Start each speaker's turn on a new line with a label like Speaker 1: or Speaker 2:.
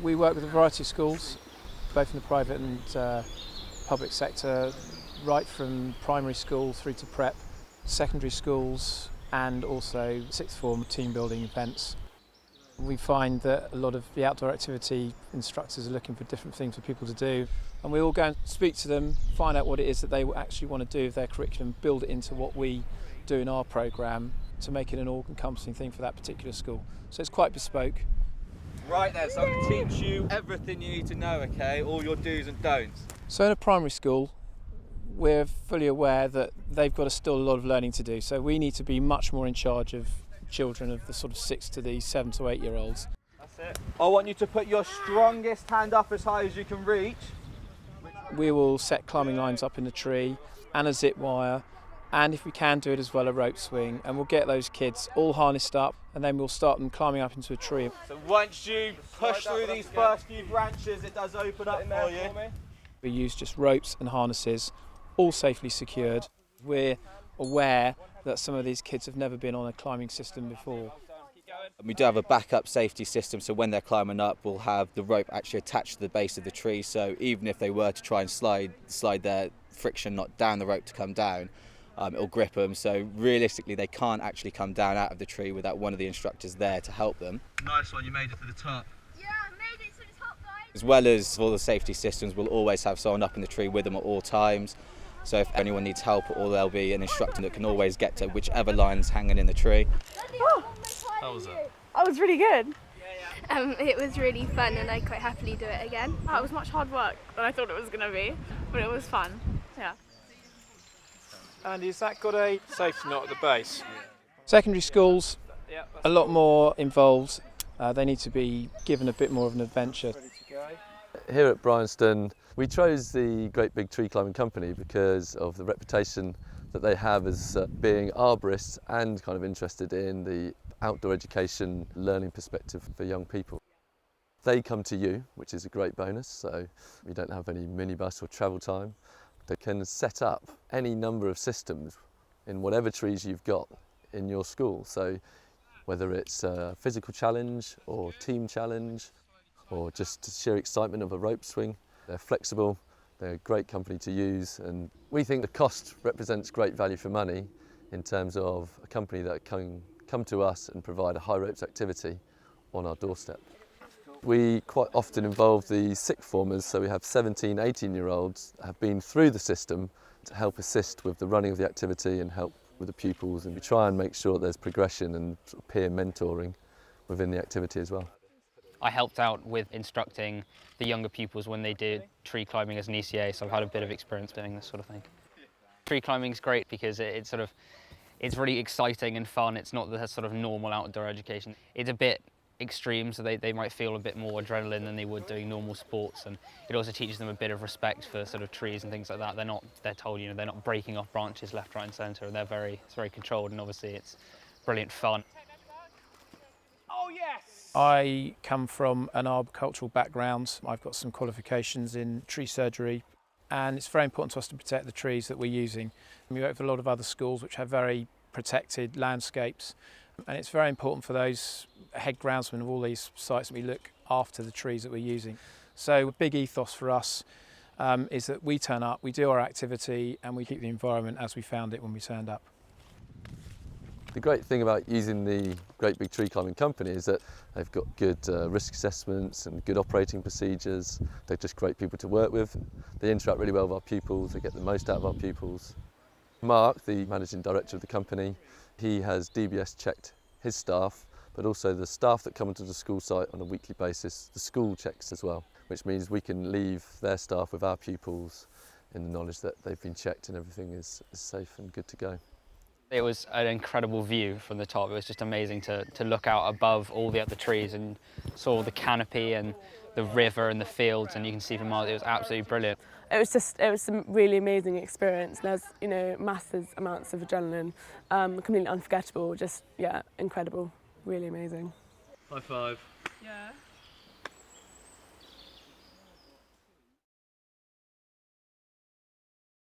Speaker 1: We work with a variety of schools, both in the private and public sector, right from primary school through to prep, secondary schools, and also sixth form team building events. We find that a lot of the outdoor activity instructors are looking for different things for people to do, and we all go and speak to them, find out what it is that they actually want to do with their curriculum, build it into what we do in our programme to make it an all-encompassing thing for that particular school. So it's quite bespoke.
Speaker 2: Right then, so I'm going to teach you everything you need to know, okay? All your do's and don'ts.
Speaker 1: So in a primary school, we're fully aware that they've got still a lot of learning to do, so we need to be much more in charge of children of the sort of 6 to the 7 to 8 year olds.
Speaker 2: That's it. I want you to put your strongest hand up as high as you can reach.
Speaker 1: We will set climbing lines up in the tree and a zip wire, and if we can do it as well, a rope swing, and we'll get those kids all harnessed up and then we'll start them climbing up into a tree.
Speaker 2: So once you push through these first few branches, it does open up for you.
Speaker 1: We use just ropes and harnesses, all safely secured. We're aware that some of these kids have never been on a climbing system before.
Speaker 2: We do have a backup safety system, so when they're climbing up, we'll have the rope actually attached to the base of the tree, so even if they were to try and slide their friction not down the rope to come down, it'll grip them, so realistically they can't actually come down out of the tree without one of the instructors there to help them. Nice one, you made it to the top.
Speaker 3: Yeah, I made it to the top, guys.
Speaker 2: As well as all the safety systems, we'll always have someone up in the tree with them at all times. So if anyone needs help, or there'll be an instructor that can always get to whichever line's hanging in the tree.
Speaker 4: How was it?
Speaker 5: Oh, it was really good.
Speaker 3: It was really fun and I'd quite happily do it again.
Speaker 5: Oh, it was much hard work than I thought it was going to be, but it was fun. Yeah.
Speaker 1: Andy, has that got a safety knot at the base? Secondary schools, a lot more involved. They need to be given a bit more of an adventure.
Speaker 4: Here at Bryanston, we chose the Great Big Tree Climbing Company because of the reputation that they have as being arborists and kind of interested in the outdoor education learning perspective for young people. They come to you, which is a great bonus, so you don't have any minibus or travel time. They can set up any number of systems in whatever trees you've got in your school. So whether it's a physical challenge or team challenge or just sheer excitement of a rope swing, they're flexible, they're a great company to use, and we think the cost represents great value for money in terms of a company that can come to us and provide a high ropes activity on our doorstep. We quite often involve the sixth formers, so we have 17, 18-year-olds that have been through the system to help assist with the running of the activity and help with the pupils, and we try and make sure there's progression and sort of peer mentoring within the activity as well.
Speaker 6: I helped out with instructing the younger pupils when they did tree climbing as an ECA, so I've had a bit of experience doing this sort of thing. Tree climbing is great because it's really exciting and fun. It's not the sort of normal outdoor education. It's a bit extreme, so they might feel a bit more adrenaline than they would doing normal sports, and it also teaches them a bit of respect for sort of trees and things like that. They're told, you know, they're not breaking off branches left, right and centre, and it's very controlled, and obviously it's brilliant fun.
Speaker 2: Oh yes!
Speaker 1: I come from an arboricultural background. I've got some qualifications in tree surgery, and it's very important to us to protect the trees that we're using. We work with a lot of other schools which have very protected landscapes, and it's very important for those head groundsmen of all these sites that we look after the trees that we're using. So a big ethos for us is that we turn up, we do our activity, and we keep the environment as we found it when we turned up.
Speaker 4: The great thing about using the Great Big Tree Climbing Company is that they've got good risk assessments and good operating procedures. They're just great people to work with. They interact really well with our pupils, they get the most out of our pupils. Mark, the managing director of the company, he has DBS checked his staff, but also the staff that come into the school site on a weekly basis, the school checks as well, which means we can leave their staff with our pupils in the knowledge that they've been checked and everything is safe and good to go.
Speaker 6: It was an incredible view from the top. It was just amazing to look out above all the other trees and saw the canopy and the river and the fields, and you can see from miles. It was absolutely brilliant.
Speaker 5: It was a really amazing experience. There's, you know, massive amounts of adrenaline, completely unforgettable, just, yeah, incredible, really amazing.
Speaker 4: High five.
Speaker 5: Yeah.